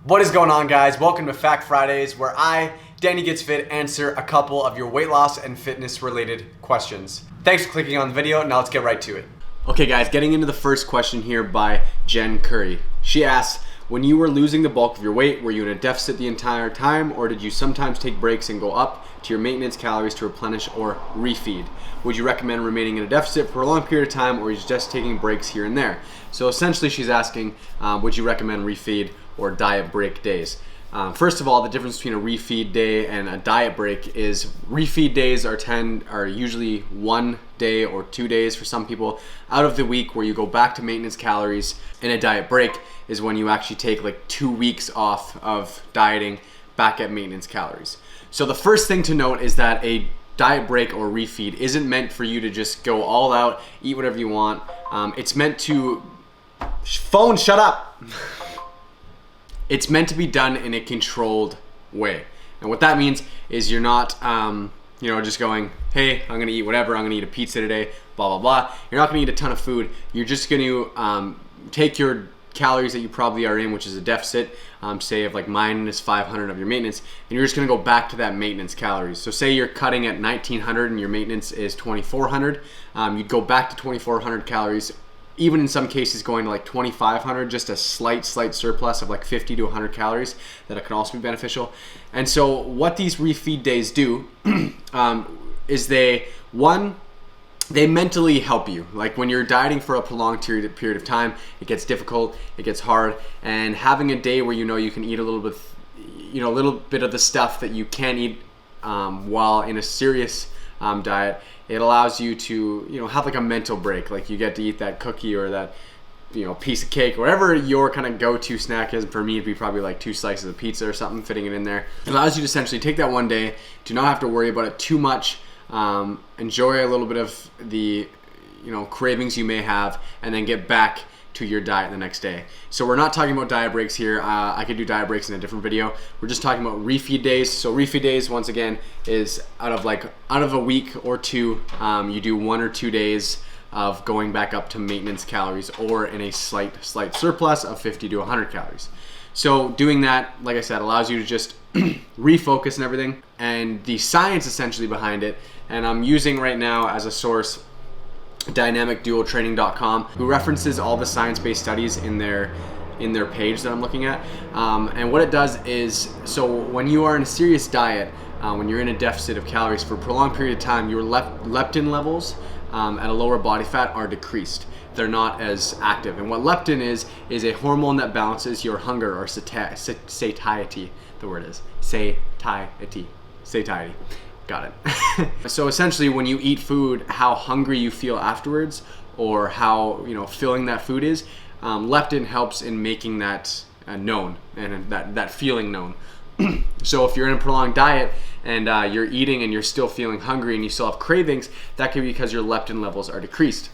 What is going on, guys? Welcome to Fact Fridays, where I, Danny Gets Fit, answer a couple of your weight loss and fitness related questions. Thanks for clicking on the video. Now let's get right to it. Okay guys, getting into the first question here by Jen Curry. She asks, when you were losing the bulk of your weight, were you in a deficit the entire time, or did you sometimes take breaks and go up to your maintenance calories to replenish or refeed? Would you recommend remaining in a deficit for a long period of time, or are you just taking breaks here and there? So essentially she's asking, would you recommend refeed or diet break days? First of all, the difference between a refeed day and a diet break is refeed days are usually 1 day or 2 days for some people out of the week where you go back to maintenance calories, and a diet break is when you actually take like 2 weeks off of dieting back at maintenance calories. So the first thing to note is that a diet break or refeed isn't meant for you to just go all out, eat whatever you want. It's meant to... Phone, shut up! It's meant to be done in a controlled way. And what that means is you're not, just going, hey, I'm gonna eat whatever, I'm gonna eat a pizza today, blah, blah, blah. You're not gonna eat a ton of food. You're just gonna take your calories that you probably are in, which is a deficit, say of like minus 500 of your maintenance, and you're just gonna go back to that maintenance calories. So say you're cutting at 1900 and your maintenance is 2400, you'd go back to 2400 calories, even in some cases going to like 2,500, just a slight surplus of like 50 to 100 calories that can also be beneficial. And so what these refeed days do is they mentally help you. Like when you're dieting for a prolonged period of time, it gets difficult, it gets hard, and having a day where you can eat a little bit of the stuff that you can't eat while in a serious diet, it allows you to have like a mental break. Like you get to eat that cookie or that piece of cake, whatever your kind of go-to snack is. For me, it'd be probably like 2 slices of pizza or something, fitting it in there. It allows you to essentially take that one day, do not have to worry about it too much, enjoy a little bit of the cravings you may have, and then get back to your diet the next day. So we're not talking about diet breaks here. I could do diet breaks in a different video. We're just talking about refeed days. So refeed days, once again, is out of a week or two, you do 1 or 2 days of going back up to maintenance calories or in a slight surplus of 50 to 100 calories. So doing that, like I said, allows you to just refocus and everything. And the science essentially behind it, and I'm using right now as a source dynamicduotraining.com, who references all the science-based studies in their page that I'm looking at. And what it does is, so when you are in a serious diet, when you're in a deficit of calories for a prolonged period of time, your leptin levels at a lower body fat are decreased. They're not as active. And what leptin is a hormone that balances your hunger or satiety. The word is satiety. Satiety. Got it. So essentially, when you eat food, how hungry you feel afterwards, or how filling that food is, leptin helps in making that known, and that feeling known. So if you're in a prolonged diet and you're eating and you're still feeling hungry and you still have cravings, that could be because your leptin levels are decreased.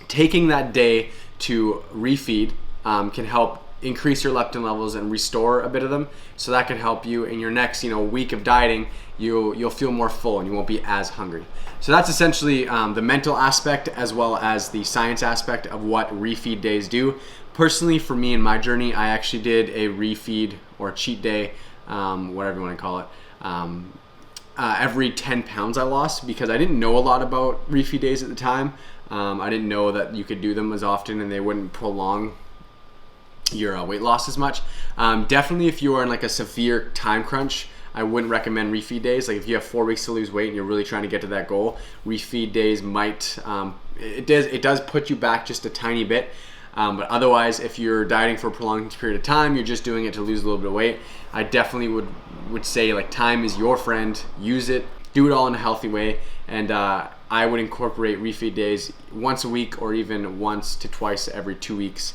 Taking that day to refeed can help increase your leptin levels and restore a bit of them. So that can help you in your next week of dieting. You'll feel more full and you won't be as hungry. So that's essentially the mental aspect as well as the science aspect of what refeed days do. Personally, for me in my journey, I actually did a refeed or cheat day, whatever you want to call it, every 10 pounds I lost, because I didn't know a lot about refeed days at the time. I didn't know that you could do them as often and they wouldn't prolong your weight loss as much. Definitely if you are in like a severe time crunch, I wouldn't recommend refeed days. Like if you have 4 weeks to lose weight and you're really trying to get to that goal, refeed days might, it does put you back just a tiny bit. But otherwise, if you're dieting for a prolonged period of time, you're just doing it to lose a little bit of weight, I definitely would say like time is your friend. Use it, do it all in a healthy way. And I would incorporate refeed days once a week or even once to twice every 2 weeks.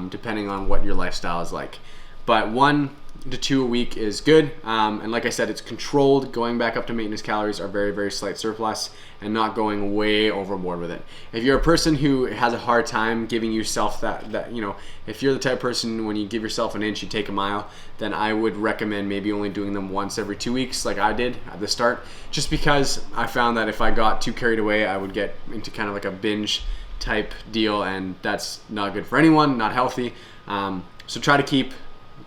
Depending on what your lifestyle is like. But 1 to 2 a week is good. And like I said, it's controlled. Going back up to maintenance calories are very, very slight surplus and not going way overboard with it. If you're a person who has a hard time giving yourself that if you're the type of person when you give yourself an inch, you take a mile, then I would recommend maybe only doing them once every 2 weeks like I did at the start, just because I found that if I got too carried away, I would get into kind of like a binge type deal, and that's not good for anyone, not healthy. So try to keep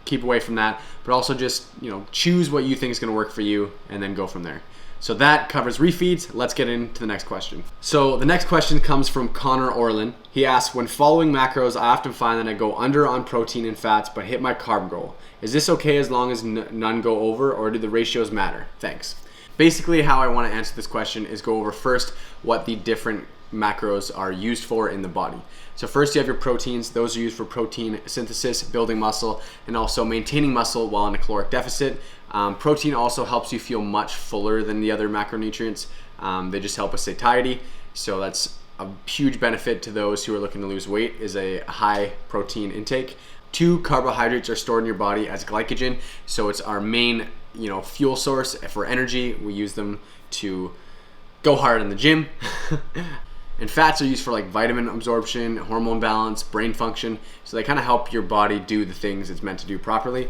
keep away from that, but also just, choose what you think is going to work for you and then go from there. So that covers refeeds. Let's get into the next question. So the next question comes from Connor Orlin. He asks, when following macros, I often find that I go under on protein and fats, but hit my carb goal. Is this okay as long as none go over, or do the ratios matter? Thanks. Basically, how I want to answer this question is go over first what the different macros are used for in the body. So first you have your proteins. Those are used for protein synthesis, building muscle, and also maintaining muscle while in a caloric deficit. Protein also helps you feel much fuller than the other macronutrients. They just help us satiety. So that's a huge benefit to those who are looking to lose weight, is a high protein intake. 2, carbohydrates are stored in your body as glycogen. So it's our main, fuel source for energy. We use them to go hard in the gym. And fats are used for like vitamin absorption, hormone balance, brain function. So they kind of help your body do the things it's meant to do properly.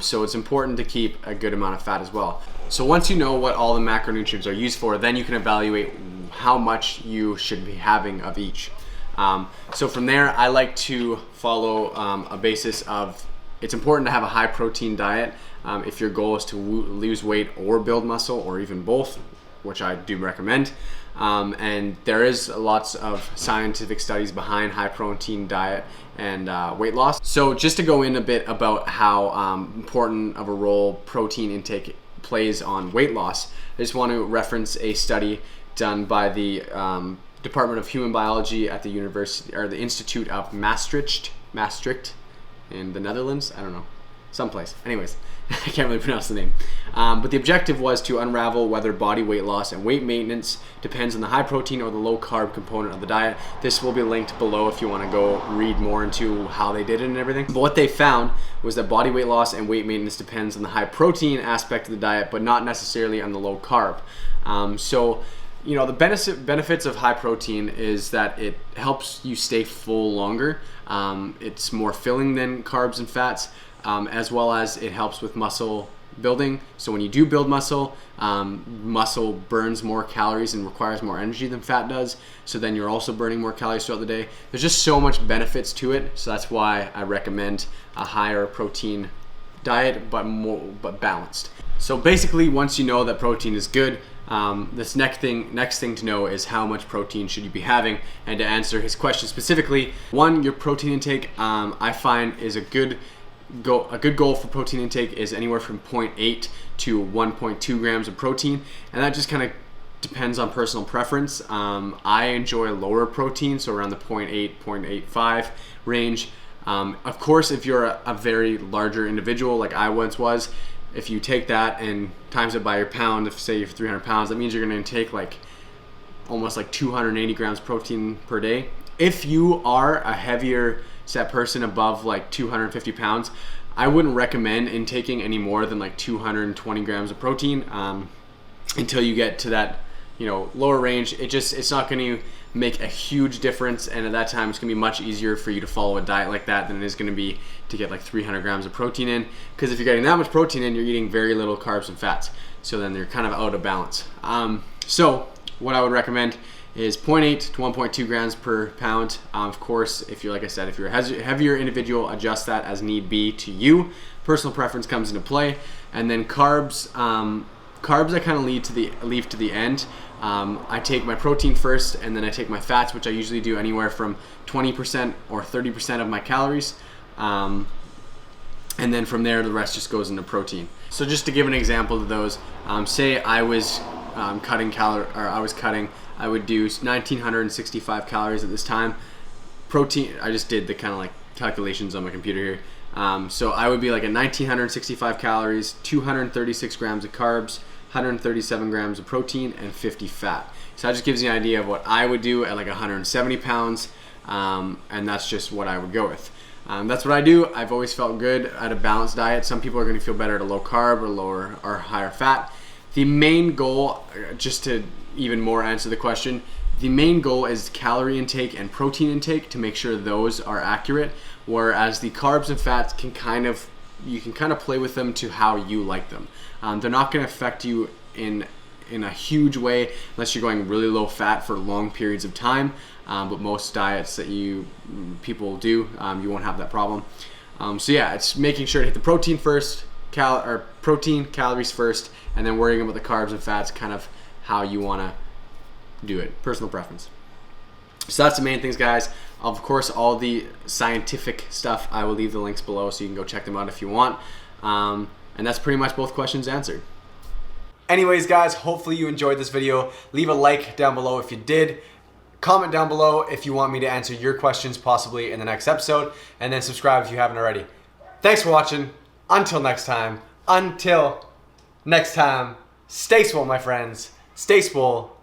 So it's important to keep a good amount of fat as well. So once you know what all the macronutrients are used for, then you can evaluate how much you should be having of each. So from there, I like to follow a basis of, it's important to have a high protein diet if your goal is to lose weight or build muscle, or even both, which I do recommend. And there is lots of scientific studies behind high protein diet and weight loss. So just to go in a bit about how important of a role protein intake plays on weight loss, I just want to reference a study done by the Department of Human Biology at the University, or the Institute of Maastricht in the Netherlands. I don't know, someplace. Anyways, I can't really pronounce the name. But the objective was to unravel whether body weight loss and weight maintenance depends on the high protein or the low carb component of the diet. This will be linked below if you want to go read more into how they did it and everything. But what they found was that body weight loss and weight maintenance depends on the high protein aspect of the diet, but not necessarily on the low carb. The benefits of high protein is that it helps you stay full longer. It's more filling than carbs and fats. As well as it helps with muscle building. So when you do build muscle, muscle burns more calories and requires more energy than fat does. So then you're also burning more calories throughout the day. There's just so much benefits to it. So that's why I recommend a higher protein diet, but balanced. So basically, once you know that protein is good, this next thing to know is how much protein should you be having. And to answer his question specifically, 1, your protein intake, I find is a good goal for protein intake is anywhere from 0.8 to 1.2 grams of protein, and that just kind of depends on personal preference. I enjoy lower protein, so around the 0.8, 0.85 range. Of course, if you're a very larger individual like I once was, if you take that and times it by your pound, if say you're 300 pounds, that means you're going to take almost 280 grams protein per day. If you are a heavier set person above 250 pounds, I wouldn't recommend intaking any more than 220 grams of protein until you get to that lower range. It's not going to make a huge difference, and at that time it's going to be much easier for you to follow a diet like that than it is going to be to get 300 grams of protein in, because if you're getting that much protein in, you're eating very little carbs and fats, so then they're kind of out of balance. So what I would recommend is 0.8 to 1.2 grams per pound. Of course, if you're, like I said, if you're a heavier individual, adjust that as need be to you. Personal preference comes into play. And then carbs, I kind of leave to the end. I take my protein first, and then I take my fats, which I usually do anywhere from 20% or 30% of my calories. And then from there, the rest just goes into protein. So just to give an example of those, say I was I would do 1,965 calories at this time. Protein, I just did the kind of calculations on my computer here. So I would be at 1,965 calories, 236 grams of carbs, 137 grams of protein, and 50 fat. So that just gives you an idea of what I would do at 170 pounds, and that's just what I would go with. That's what I do. I've always felt good at a balanced diet. Some people are going to feel better at a low carb or lower or higher fat. The main goal, just to even more answer the question, the main goal is calorie intake and protein intake to make sure those are accurate, whereas the carbs and fats you can kind of play with them to how you like them. They're not going to affect you in a huge way unless you're going really low fat for long periods of time, but most diets that people do, you won't have that problem. So yeah, it's making sure to hit the protein first, protein, calories first, and then worrying about the carbs and fats, kind of how you want to do it, personal preference. So that's the main things, guys. Of course, all the scientific stuff, I will leave the links below so you can go check them out if you want. And that's pretty much both questions answered. Anyways, guys, hopefully you enjoyed this video. Leave a like down below if you did. Comment down below if you want me to answer your questions possibly in the next episode. And then subscribe if you haven't already. Thanks for watching. Until next time, stay swole, my friends. Stay swole.